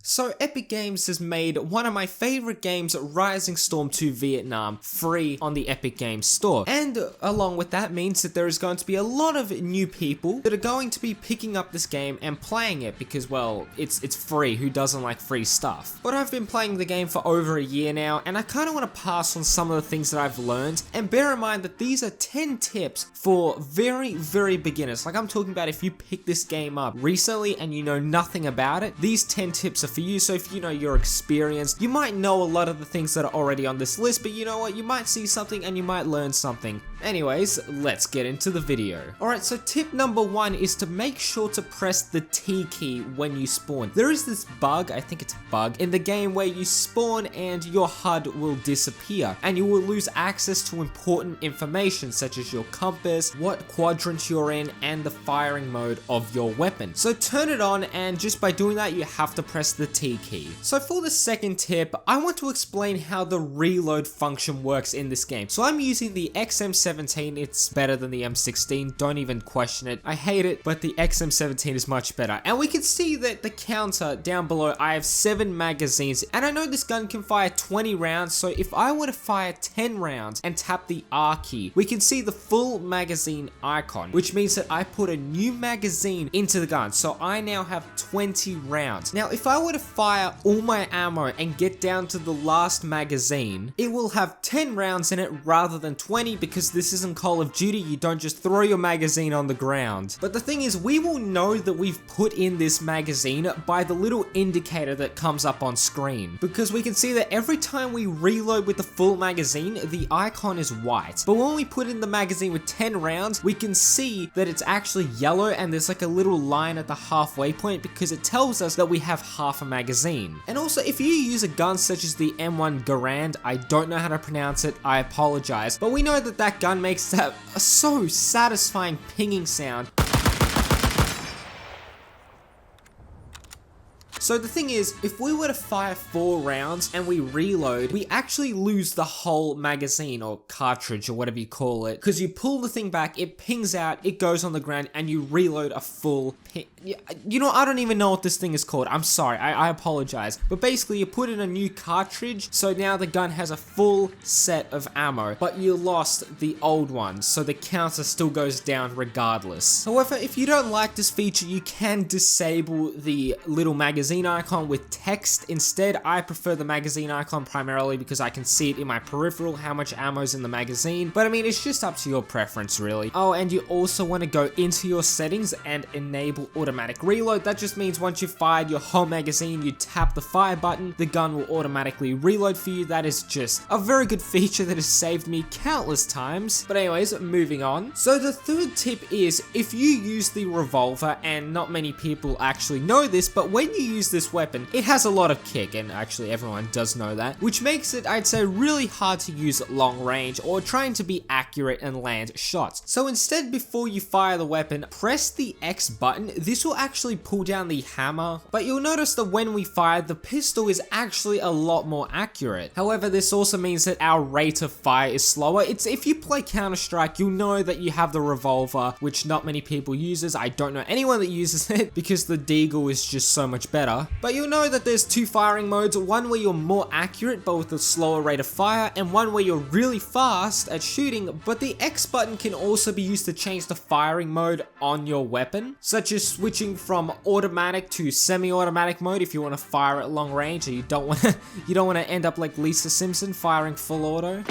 So Epic Games has made one of my favorite games, Rising Storm 2 Vietnam, free on the Epic Games Store. And along with that means that there is going to be a lot of new people that are going to be picking up this game and playing it because, well, it's free. Who doesn't like free stuff? But I've been playing the game for over a year now, and I kind of want to pass on some of the things that I've learned. And bear in mind that these are 10 tips for very, very beginners. Like, I'm talking about if you pick this game up recently and you know nothing about it, these 10 tips are for you. So if you know you're experienced, you might know a lot of the things that are already on this list, but you know what, you might see something and you might learn something. Anyways, let's get into the video. Alright, so tip number 1 is to make sure to press the T key when you spawn. There is this bug, I think it's a bug, in the game where you spawn and your HUD will disappear and you will lose access to important information such as your compass, what quadrant you're in, and the firing mode of your weapon. So turn it on, and just by doing that you have to press the T key. So for the second tip, I want to explain how the reload function works in this game. So I'm using the XM17, it's better than the M16, don't even question it. I hate it, but the XM17 is much better. And we can see that the counter down below, I have 7 magazines, and I know this gun can fire 20 rounds, so if I were to fire 10 rounds and tap the R key, we can see the full magazine icon, which means that I put a new magazine into the gun, so I now have 20 rounds. Now, if I were to fire all my ammo and get down to the last magazine, it will have 10 rounds in it rather than 20, because this isn't Call of Duty, you don't just throw your magazine on the ground. But the thing is, we will know that we've put in this magazine by the little indicator that comes up on screen, because we can see that every time we reload with the full magazine, the icon is white. But when we put in the magazine with 10 rounds, we can see that it's actually yellow and there's like a little line at the halfway point, because it tells us that we have half a magazine. And also, if you use a gun such as the M1 Garand, I don't know how to pronounce it, I apologize, but we know that that gun makes that so satisfying pinging sound. So the thing is, if we were to fire 4 rounds and we reload, we actually lose the whole magazine or cartridge or whatever you call it, because you pull the thing back, it pings out, it goes on the ground, and you reload a full ping. You know, I don't even know what this thing is called. I'm sorry, I apologize. But basically, you put in a new cartridge, so now the gun has a full set of ammo, but you lost the old one, so the counter still goes down regardless. However, if you don't like this feature, you can disable the little magazine icon with text instead. I prefer the magazine icon primarily because I can see it in my peripheral how much ammo is in the magazine, but I mean, it's just up to your preference really. Oh, and you also want to go into your settings and enable automatic reload. That just means once you've fired your whole magazine, you tap the fire button, the gun will automatically reload for you. That is just a very good feature that has saved me countless times. But anyways, moving on. So the third tip is, if you use the revolver, and not many people actually know this, but when you use this weapon, it has a lot of kick, and actually everyone does know that, which makes it, I'd say, really hard to use at long range or trying to be accurate and land shots. So instead, before you fire the weapon, press the X button. This will actually pull down the hammer, but you'll notice that when we fire, the pistol is actually a lot more accurate. However, this also means that our rate of fire is slower. If you play Counter-Strike, you'll know that you have the revolver, which not many people uses. I don't know anyone that uses it because the Deagle is just so much better. But you'll know that there's 2 firing modes, one where you're more accurate but with a slower rate of fire, and one where you're really fast at shooting. But the X button can also be used to change the firing mode on your weapon, such as switching from automatic to semi-automatic mode if you want to fire at long range, or you don't want to end up like Lisa Simpson firing full auto.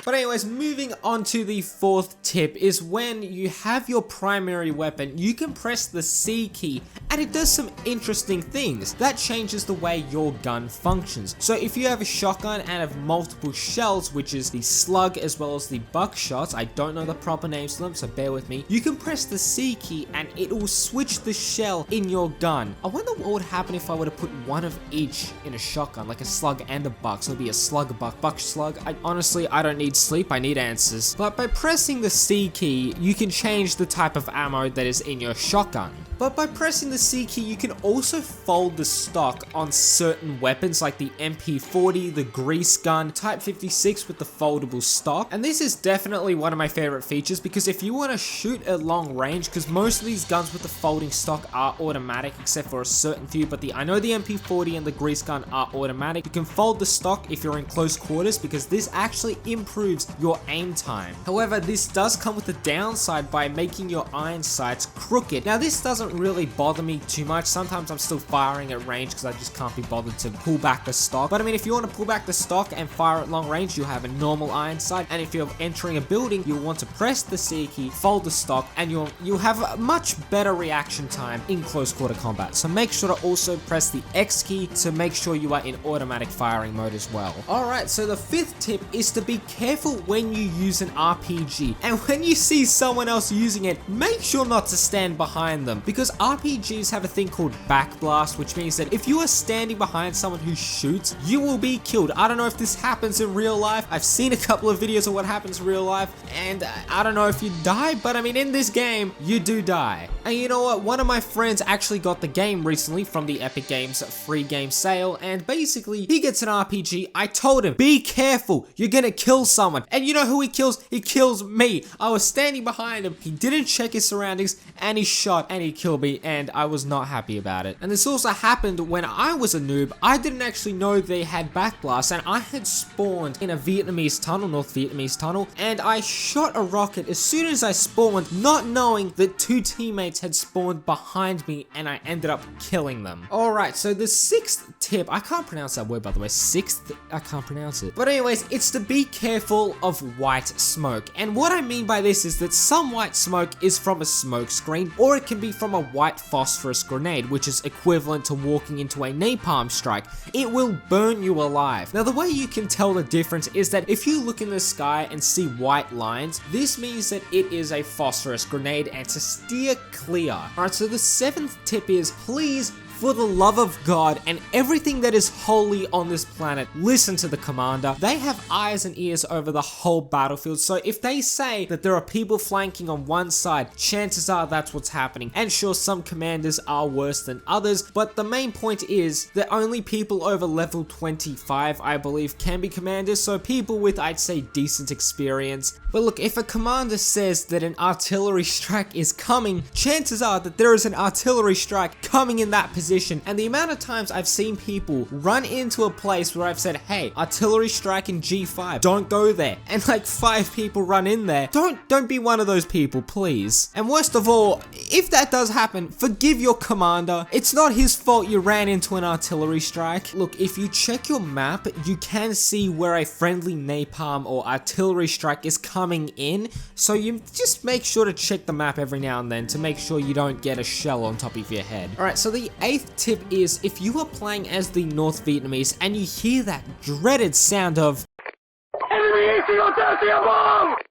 But anyways, moving on to the fourth tip is when you have your primary weapon, you can press the C key and it does some interesting things. That changes the way your gun functions. So if you have a shotgun and have multiple shells, which is the slug as well as the buckshot, I don't know the proper names for them, so bear with me, you can press the C key and it will switch the shell in your gun. I wonder what would happen if I were to put one of each in a shotgun, like a slug and a buck, so it'd be a slug buck slug. Honestly, I don't need sleep, I need answers. But by pressing the C key, you can change the type of ammo that is in your shotgun. But by pressing the C key, you can also fold the stock on certain weapons like the MP40, the grease gun, Type 56 with the foldable stock. And this is definitely one of my favorite features, because if you want to shoot at long range, because most of these guns with the folding stock are automatic except for a certain few, but I know the MP40 and the grease gun are automatic. You can fold the stock if you're in close quarters, because this actually improves your aim time. However, this does come with a downside by making your iron sights crooked. Now this doesn't really bother me too much. Sometimes I'm still firing at range because I just can't be bothered to pull back the stock. But I mean, if you want to pull back the stock and fire at long range, you'll have a normal iron sight. And if you're entering a building, you'll want to press the C key, fold the stock, and you'll have a much better reaction time in close quarter combat. So make sure to also press the X key to make sure you are in automatic firing mode as well. Alright, so the fifth tip is to be careful when you use an RPG. And when you see someone else using it, make sure not to stand behind them, because RPGs have a thing called backblast, which means that if you are standing behind someone who shoots, you will be killed. I don't know if this happens in real life. I've seen a couple of videos of what happens in real life, and I don't know if you die, but I mean, in this game, you do die. And you know what? One of my friends actually got the game recently from the Epic Games free game sale, and basically, he gets an RPG. I told him, be careful, you're gonna kill someone. And you know who he kills? He kills me. I was standing behind him, he didn't check his surroundings, and he shot, and he killed me, and I was not happy about it. And this also happened when I was a noob. I didn't actually know they had backblast, and I had spawned in a Vietnamese tunnel, North Vietnamese tunnel, and I shot a rocket as soon as I spawned, not knowing that two teammates had spawned behind me, and I ended up killing them. Alright, so the sixth tip, I can't pronounce that word by the way, sixth, I can't pronounce it. But anyways, it's to be careful of white smoke. And what I mean by this is that some white smoke is from a smoke screen, or it can be from a white phosphorus grenade, which is equivalent to walking into a napalm strike. It will burn you alive. Now the way you can tell the difference is that if you look in the sky and see white lines, this means that it is a phosphorus grenade, and to steer clear. Alright, so the seventh tip is, please, for the love of God and everything that is holy on this planet, listen to the commander. They have eyes and ears over the whole battlefield, so if they say that there are people flanking on one side, chances are that's what's happening. And sure, some commanders are worse than others, but the main point is that only people over level 25, I believe, can be commanders, so people with, I'd say, decent experience. But look, if a commander says that an artillery strike is coming, chances are that there is an artillery strike coming in that position. And the amount of times I've seen people run into a place where I've said, hey, artillery strike in G5, don't go there. And like 5 people run in there. Don't be one of those people, please. And worst of all, if that does happen, forgive your commander. It's not his fault you ran into an artillery strike. Look, if you check your map, you can see where a friendly napalm or artillery strike is coming in. So you just make sure to check the map every now and then to make sure you don't get a shell on top of your head. Alright, so the 8th tip is, if you are playing as the North Vietnamese and you hear that dreaded sound of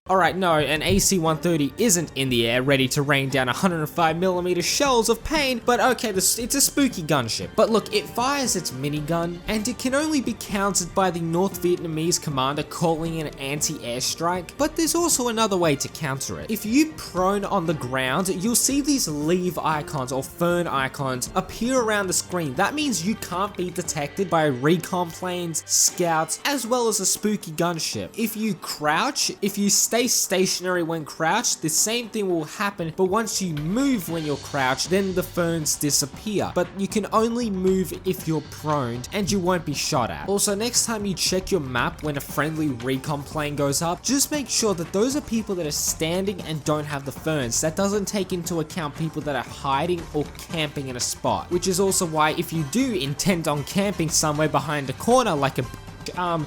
Alright, no, an AC-130 isn't in the air ready to rain down 105mm shells of pain, but okay, it's a spooky gunship. But look, it fires its minigun, and it can only be countered by the North Vietnamese commander calling in an anti-airstrike, but there's also another way to counter it. If you prone on the ground, you'll see these leave icons or fern icons appear around the screen. That means you can't be detected by recon planes, scouts, as well as a spooky gunship. If you crouch, if you stay stationary when crouched, the same thing will happen, but once you move when you're crouched, then the ferns disappear. But you can only move if you're prone, and you won't be shot at. Also, next time you check your map when a friendly recon plane goes up, just make sure that those are people that are standing and don't have the ferns. That doesn't take into account people that are hiding or camping in a spot, which is also why if you do intend on camping somewhere behind a corner like a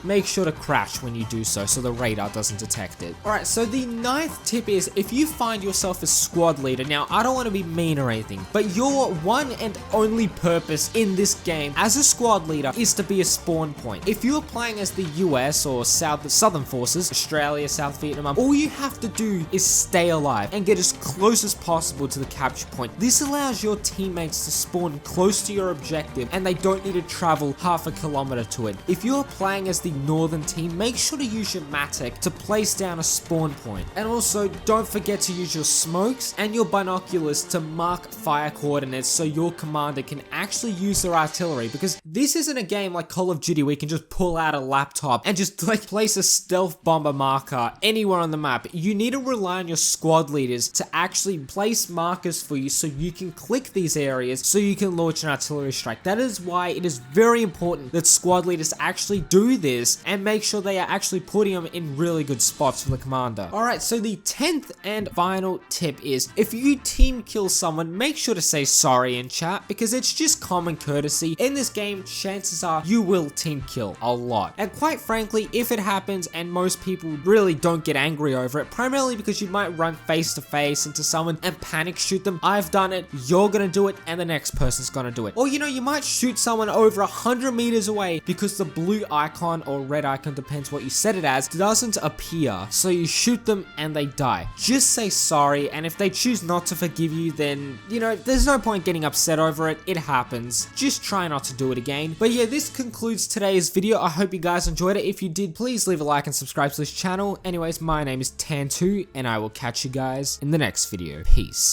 make sure to crash when you do so the radar doesn't detect it. Alright, so the 9th tip is, if you find yourself a squad leader, now I don't want to be mean or anything, but your one and only purpose in this game as a squad leader is to be a spawn point. If you're playing as the US or Southern Forces, Australia, South Vietnam, all you have to do is stay alive and get as close as possible to the capture point. This allows your teammates to spawn close to your objective and they don't need to travel half a kilometer to it. If you're playing playing as the northern team, make sure to use your Matic to place down a spawn point. And also, don't forget to use your smokes and your binoculars to mark fire coordinates so your commander can actually use their artillery, because this isn't a game like Call of Duty where you can just pull out a laptop and just like place a stealth bomber marker anywhere on the map. You need to rely on your squad leaders to actually place markers for you so you can click these areas so you can launch an artillery strike. That is why it is very important that squad leaders actually do this and make sure they are actually putting them in really good spots for the commander. Alright, so the 10th and final tip is, if you team kill someone, make sure to say sorry in chat, because it's just common courtesy. In this game, chances are you will team kill a lot. And quite frankly, if it happens and most people really don't get angry over it, primarily because you might run face to face into someone and panic shoot them. I've done it, you're gonna do it, and the next person's gonna do it. Or you know, you might shoot someone over 100 meters away because the blue icon or red icon, depends what you set it as, doesn't appear. So you shoot them and they die. Just say sorry, and if they choose not to forgive you, then, you know, there's no point getting upset over it. It happens. Just try not to do it again. But yeah, this concludes today's video. I hope you guys enjoyed it. If you did, please leave a like and subscribe to this channel. Anyways, my name is Tan2, and I will catch you guys in the next video. Peace.